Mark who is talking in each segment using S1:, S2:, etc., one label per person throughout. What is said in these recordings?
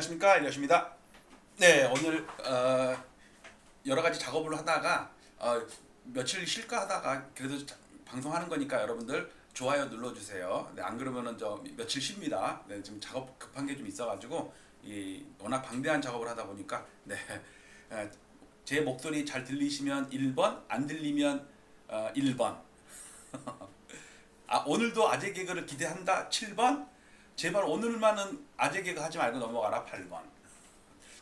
S1: 안녕하십니까, 이것입니다. 네, 오늘 여러 가지 작업을 하다가 며칠 쉴까 하다가 그래도 방송하는 거니까 여러분들 좋아요 눌러주세요. 네, 안 그러면은 저 며칠 쉽니다. 네, 지금 작업 급한 게 좀 있어가지고 워낙 방대한 작업을 하다 보니까 네, 제 목소리 잘 들리시면 1번, 안 들리면 1번. 오늘도 아재 개그를 기대한다 7번. 제발 오늘만은 아재 개그 하지 말고 넘어가라 8번.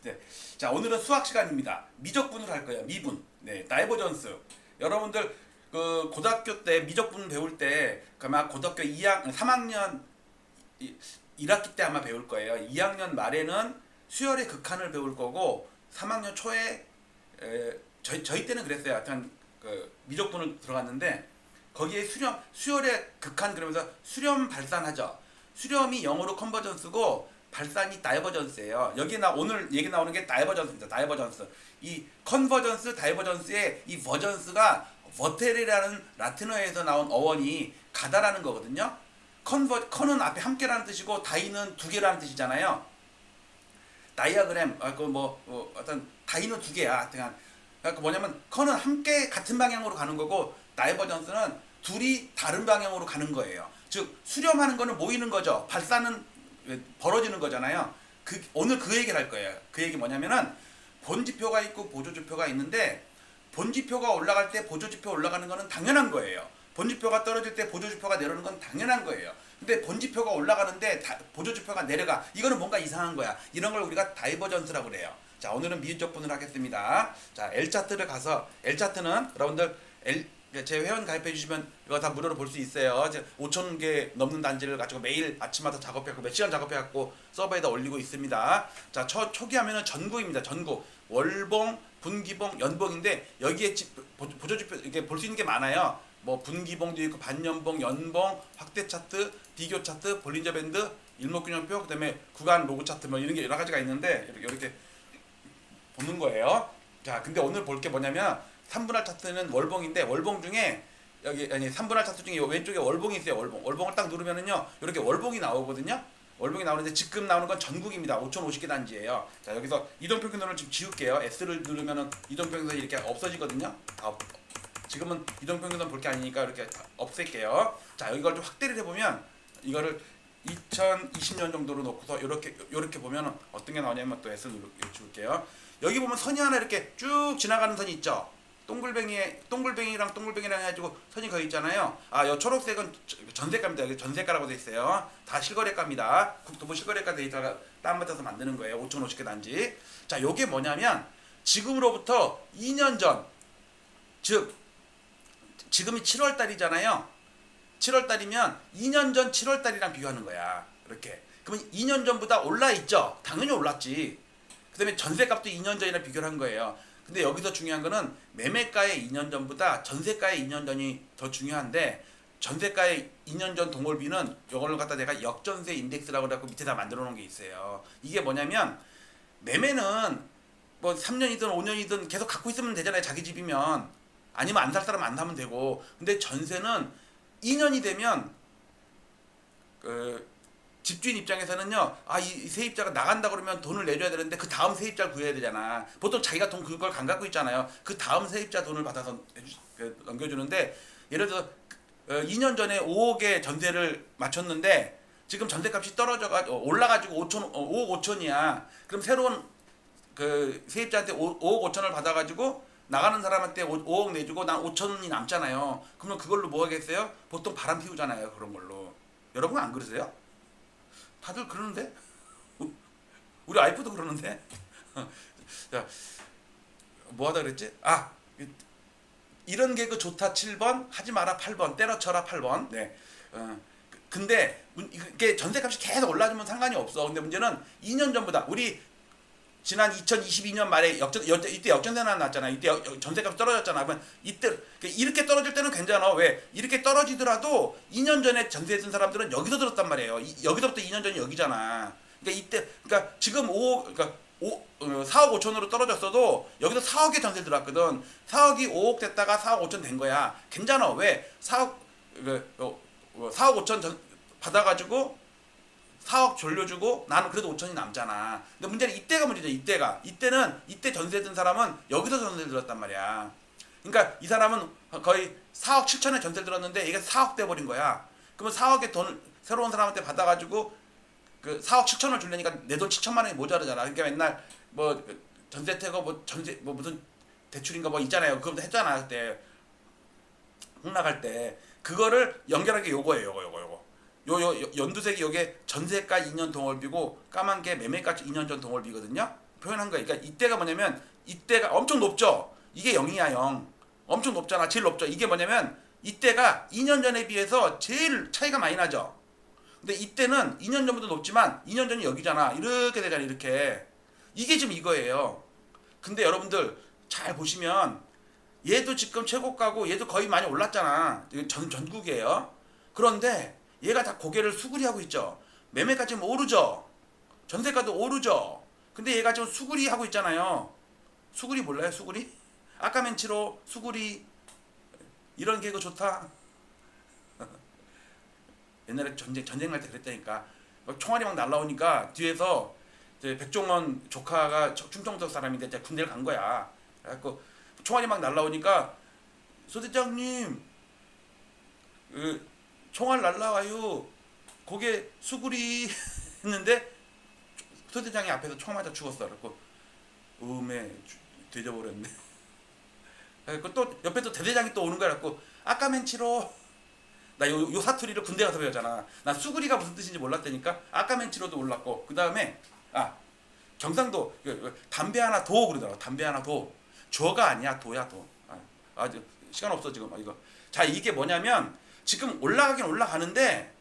S1: 네. 자, 오늘은 수학 시간입니다. 미적분을 할 거예요. 미분. 네, 다이버전스. 여러분들 그 고등학교 때 미적분 배울 때 아마 고등학교 3학년 1학기 때 아마 배울 거예요. 2학년 말에는 수열의 극한을 배울 거고 3학년 초에 저희 때는 그랬어요. 하여튼 그 미적분을 들어갔는데 거기에 수열의 극한 그러면서 수렴 발산하죠. 수렴이 영어로 컨버전스고 발산이 다이버전스예요. 오늘 얘기 나오는 게 다이버전스입니다. 다이버전스. 이 컨버전스, 다이버전스의 이 버전스가 버텔이라는 라틴어에서 나온 어원이 가다라는 거거든요. 컨은 앞에 함께라는 뜻이고 다이는 두 개라는 뜻이잖아요. 다이아그램 어떤 다이는 두 개야. 그러니까 뭐냐면 컨은 함께 같은 방향으로 가는 거고 다이버전스는 둘이 다른 방향으로 가는 거예요. 즉 수렴하는 거는 모이는 거죠. 발산은 벌어지는 거잖아요. 오늘 그 얘기를 할 거예요. 그 얘기 뭐냐면은 본지표가 있고 보조지표가 있는데 본지표가 올라갈 때 보조지표 올라가는 거는 당연한 거예요. 본지표가 떨어질 때 보조지표가 내려오는 건 당연한 거예요. 근데 본지표가 올라가는데 보조지표가 내려가. 이거는 뭔가 이상한 거야. 이런 걸 우리가 다이버전스라고 그래요. 자, 오늘은 미적분을 하겠습니다. 자, L차트를 가서 L차트는 여러분들 제 회원 가입해 주시면 이거 다 무료로 볼 수 있어요. 5,000개 넘는 단지를 가지고 매일 아침마다 작업해갖고 몇 시간 작업해갖고 서버에다 올리고 있습니다. 자, 초기 화면은 전구입니다. 전구. 월봉, 분기봉, 연봉인데 여기에 보조지표 이렇게 볼 수 있는 게 많아요. 뭐 분기봉도 있고 반년봉, 연봉, 확대 차트, 비교 차트, 볼린저 밴드, 일목균형표, 그다음에 구간 로그 차트 뭐 이런 게 여러 가지가 있는데 이렇게 보는 거예요. 자, 근데 오늘 볼 게 뭐냐면 3분할 차트는 월봉인데 월봉 중에 여기 3분할 차트 중에 왼쪽에 월봉이 있어요. 월봉을 딱 누르면은요 이렇게 월봉이 나오거든요. 월봉이 나오는데 지금 나오는 건 전국입니다. 5,050개 단지예요. 자, 여기서 이동평균선을 좀 지울게요. S를 누르면은 이동평균선이 이렇게 없어지거든요. 지금은 이동평균선 볼 게 아니니까 이렇게 없앨게요. 자, 이걸 좀 확대를 해보면 이거를 2020년 정도로 놓고서 이렇게 보면 어떤 게 나오냐면 또 S 누를게요. 여기 보면 선이 하나 이렇게 쭉 지나가는 선이 있죠. 동글뱅이랑 해가지고 선이 거기 있잖아요. 이 초록색은 전세가입니다. 여기 전세가라고 돼 있어요. 다 실거래가입니다. 국토부 실거래가 데이터가 다운받아서 만드는 거예요. 5,050개 단지. 자, 요게 뭐냐면 지금으로부터 2년 전, 즉 지금이 7월 달이잖아요. 7월 달이면 2년 전 7월 달이랑 비교하는 거야. 이렇게. 그러면 2년 전보다 올라 있죠. 당연히 올랐지. 그다음에 전세값도 2년 전이랑 비교를 한 거예요. 근데 여기서 중요한 거는 매매가의 2년 전보다 전세가의 2년 전이 더 중요한데 전세가의 2년 전 동월비는 이걸 갖다 내가 역전세 인덱스라고 해갖고 밑에다 만들어 놓은 게 있어요. 이게 뭐냐면 매매는 뭐 3년이든 5년이든 계속 갖고 있으면 되잖아요. 자기 집이면. 아니면 안 살 사람 안 사면 되고. 근데 전세는 2년이 되면 집주인 입장에서는요, 이 세입자가 나간다 그러면 돈을 내줘야 되는데 그 다음 세입자를 구해야 되잖아. 보통 자기가 돈 그걸 안 갖고 있잖아요. 그 다음 세입자 돈을 받아서 넘겨주는데, 예를 들어서 2년 전에 5억의 전세를 맞췄는데 지금 전세값이 떨어져가지고 올라가지고 5억 5천이야. 그럼 새로운 그 세입자한테 5억 5천을 받아가지고 나가는 사람한테 5억 내주고 난 5천이 남잖아요. 그러면 그걸로 뭐 하겠어요? 보통 바람 피우잖아요. 그런 걸로. 여러분 안 그러세요? 다들 그러는데? 우리 와이프도 그러는데? 자, 뭐 하다 그랬지? 이런 개그 좋다 7번, 하지 마라 8번, 때려쳐라 8번. 네. 근데 이게 전세값이 계속 올라주면 상관이 없어. 근데 문제는 2년 전보다 우리 지난 2022년 말에 이때 역전세 나왔잖아. 이때 전세값이 떨어졌잖아. 그러면 이때 이렇게 떨어질 때는 괜찮아. 왜? 이렇게 떨어지더라도 2년 전에 전세 쓴 사람들은 여기서 들었단 말이에요. 여기서부터 2년 전이 여기잖아. 그러니까 지금 4억 5천으로 떨어졌어도 여기서 4억의 전세 들어왔거든. 4억이 5억 됐다가 4억 5천 된 거야. 괜찮아. 왜? 4억 5천 받아가지고 4억 돌려주고 나는 그래도 5천이 남잖아. 근데 문제는 이때가 문제죠. 이때 전세 든 사람은 여기서 전세를 들었단 말이야. 그러니까 이 사람은 거의 4억 7천에 전세를 들었는데 이게 4억 돼버린 거야. 그러면 4억의 돈을 새로운 사람한테 받아가지고 그 4억 7천을 주려니까 내 돈 7천만 원이 모자르잖아. 그러니까 맨날 뭐 전세 태고 뭐 전세 뭐 무슨 대출인가 뭐 있잖아요. 그것도 했잖아 그때 홍 나갈 때. 그거를 연결한 게 요거예요. 요거. 연두색이 요게 전세가 2년 동월비고 까만 게 매매가 2년 전 동월비거든요. 표현한 거예요. 그러니까 이때가 뭐냐면 이때가 엄청 높죠. 이게 0이야 0. 엄청 높잖아. 제일 높죠. 이게 뭐냐면 이때가 2년 전에 비해서 제일 차이가 많이 나죠. 근데 이때는 2년 전보다 높지만 2년 전이 여기잖아. 이렇게 되잖아. 이렇게. 이게 지금 이거예요. 근데 여러분들 잘 보시면 얘도 지금 최고가고 얘도 거의 많이 올랐잖아. 전국이에요. 그런데 얘가 다 고개를 수그리하고 있죠. 매매가 지금 오르죠. 전세가도 오르죠. 근데 얘가 지금 수그리 하고 있잖아요. 수그리 몰라요? 수그리? 아까 멘치로 수그리 이런 개그 좋다. 옛날에 전쟁 날 때 그랬다니까. 총알이 막 날라오니까 뒤에서 이제 백종원 조카가 충청도 사람인데 이제 군대를 간 거야. 그래갖고 총알이 막 날라오니까 소대장님 총알 날라와요. 고개 수그리 했는데 소대장이 앞에서 총 맞아 죽었어. 그래갖고 뒤져버렸네. 그래갖고 또 옆에 또 대대장이 또 오는 거야. 그래갖고 아까 멘치로 나 요 사투리를 군대 가서 배웠잖아. 나 수그리가 무슨 뜻인지 몰랐다니까. 아까 멘치로도 올랐고 그 다음에 경상도 담배 하나 도 그러더라고. 담배 하나 도. 저가 아니야 도야 도. 시간 없어 지금 이거. 자 이게 뭐냐면 지금 올라가긴 올라가는데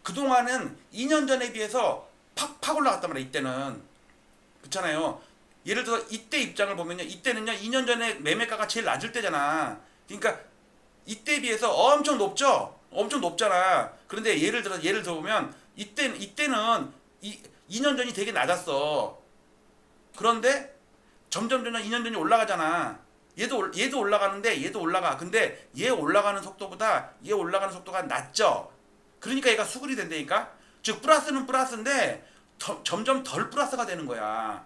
S1: 그동안은 2년 전에 비해서 팍팍 올라갔단 말이야. 이때는 그렇잖아요. 예를 들어 이때 입장을 보면요. 이때는요 2년 전에 매매가가 제일 낮을 때잖아. 그러니까 이때에 비해서 엄청 높죠. 엄청 높잖아. 그런데 예를 들어 보면 이때는 2년 전이 되게 낮았어. 그런데 점점 2년 전이 올라가잖아. 얘도 올라가는데 얘도 올라가. 근데 얘 올라가는 속도보다 얘 올라가는 속도가 낮죠. 그러니까 얘가 수그리 된다니까. 즉 플러스는 플러스인데 점점 덜 플러스가 되는 거야.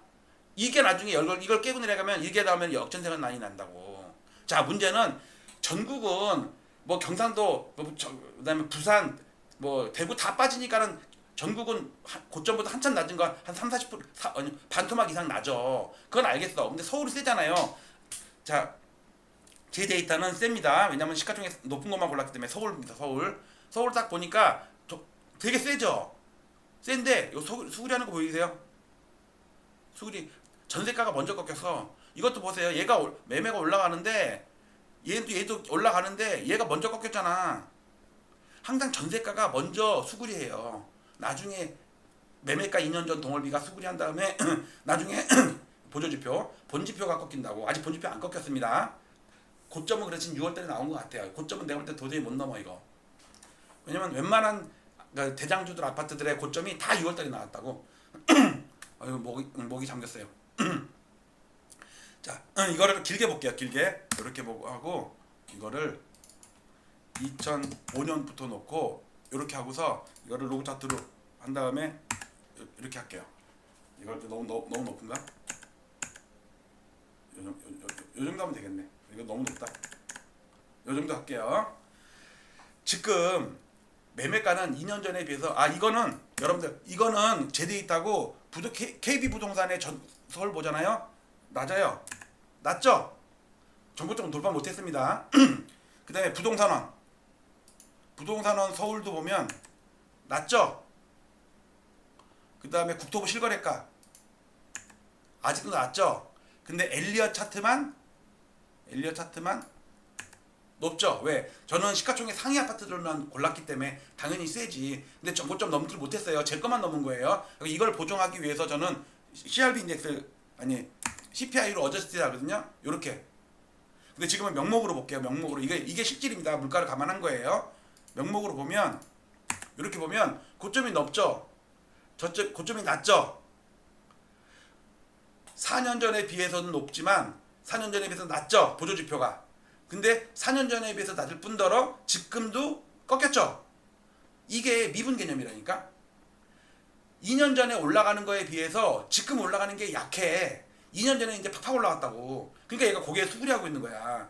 S1: 이게 나중에 이걸 깨고 내려가면 이게 나오면 역전세가 많이 난다고. 자 문제는 전국은 뭐 경상도 그다음에 부산 뭐 대구 다 빠지니까는 전국은 고점보다 한참 낮은 거 한 30, 40% 반토막 이상 나죠. 그건 알겠어. 근데 서울이 세잖아요. 자, 제 데이터는 셉니다. 왜냐면 시가총액 높은 것만 골랐기 때문에 서울입니다. 서울 딱 보니까 되게 세죠. 센데 요 수그리 하는 거 보이세요? 수그리 전세가가 먼저 꺾여서 이것도 보세요. 얘가 매매가 올라가는데 얘도 올라가는데 얘가 먼저 꺾였잖아. 항상 전세가가 먼저 수그리해요. 나중에 매매가 2년 전 동월비가 수그리한 다음에 나중에 보조지표, 본지표가 꺾인다고. 아직 본지표 안 꺾였습니다. 고점은 그래서 6월달에 나온 것 같아요. 고점은 내가 볼 때 도저히 못 넘어 이거. 왜냐면 웬만한 대장주들 아파트들의 고점이 다 6월달에 나왔다고. 목이 잠겼어요. 자, 이거를 길게 볼게요. 길게 이렇게 보고 하고 이거를 2005년부터 놓고 이렇게 하고서 이거를 로그 차트로 한 다음에 이렇게 할게요. 이걸 너무 높은가? 요 정도 하면 되겠네. 이거 너무 높다. 요 정도 할게요. 지금 매매가는 2년 전에 비해서 이거는 여러분들 이거는 제 데이터고 KB 부동산의 서울 보잖아요. 낮아요. 낮죠? 전고점 돌파 못했습니다. 그 다음에 부동산원 서울도 보면 낮죠? 그 다음에 국토부 실거래가 아직도 낮죠? 근데 엘리엇 차트만 높죠? 왜? 저는 시가총액 상위 아파트들만 골랐기 때문에 당연히 세지. 근데 전고점 넘지 못했어요. 제 것만 넘은 거예요. 이걸 보정하기 위해서 저는 CRB 인덱스 CPI로 어저스트 하거든요. 요렇게. 근데 지금은 명목으로 볼게요. 명목으로. 이게 실질입니다. 물가를 감안한 거예요. 명목으로 보면 이렇게 보면 고점이 높죠. 저쪽 고점이 낮죠. 4년 전에 비해서는 높지만 4년 전에 비해서 낮죠. 보조지표가. 근데 4년 전에 비해서 낮을 뿐더러 지금도 꺾였죠. 이게 미분 개념이라니까. 2년 전에 올라가는 거에 비해서 지금 올라가는 게 약해. 2년 전에 이제 팍팍 올라갔다고. 그러니까 얘가 고개에 수그리하고 있는 거야.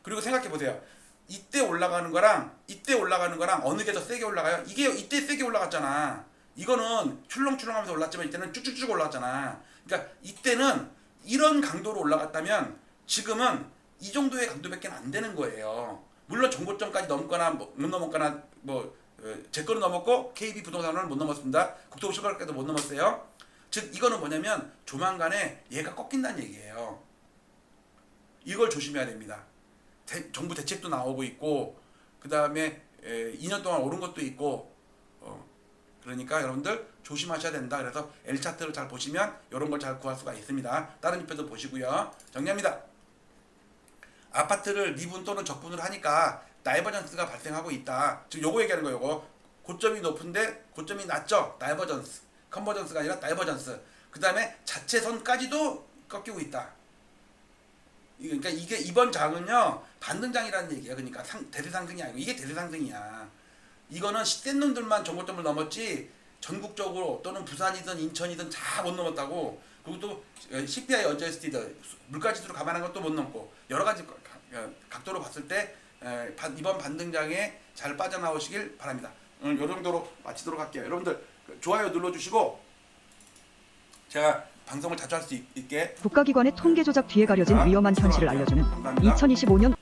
S1: 그리고 생각해 보세요. 이때 올라가는 거랑 이때 올라가는 거랑 어느 게 더 세게 올라가요? 이게 이때 세게 올라갔잖아. 이거는 출렁출렁하면서 올랐지만 이때는 쭉쭉쭉 올라갔잖아. 그러니까 이때는 이런 강도로 올라갔다면 지금은 이 정도의 강도밖에 안 되는 거예요. 물론 정고점까지 넘거나 못 넘었거나 제 거는 넘었고 KB 부동산은 못 넘었습니다. 국토부 실거래가도 못 넘었어요. 즉 이거는 뭐냐면 조만간에 얘가 꺾인다는 얘기예요. 이걸 조심해야 됩니다. 정부 대책도 나오고 있고 그 다음에 2년 동안 오른 것도 있고 그러니까 여러분들 조심하셔야 된다. 그래서 L차트를 잘 보시면 이런 걸 잘 구할 수가 있습니다. 다른 지표도 보시고요. 정리합니다. 아파트를 미분 또는 적분을 하니까 다이버전스가 발생하고 있다. 즉 요거 얘기하는 거예요. 요거 고점이 높은데 고점이 낮죠. 다이버전스. 컨버전스가 아니라 다이버전스. 그 다음에 자체선까지도 꺾이고 있다. 그러니까 이게 이번 장은요 반등장이라는 얘기예요. 그러니까 대세 상승이 아니고 이게 대세 상승이야. 이거는 시센 놈들만 정고점을 넘었지 전국적으로 또는 부산이든 인천이든 다 못 넘었다고. 그리고 또 CPI 어저스티드 물가지수로 감안한 것도 못 넘고 여러 가지 각도로 봤을 때 이번 반등장에 잘 빠져나오시길 바랍니다. 오늘 이 정도로 마치도록 할게요. 여러분들 좋아요 눌러주시고 제가 방송을 자주 할 수 있게
S2: 국가기관의 통계 조작 뒤에 가려진 위험한 현실을 알려주는 2025년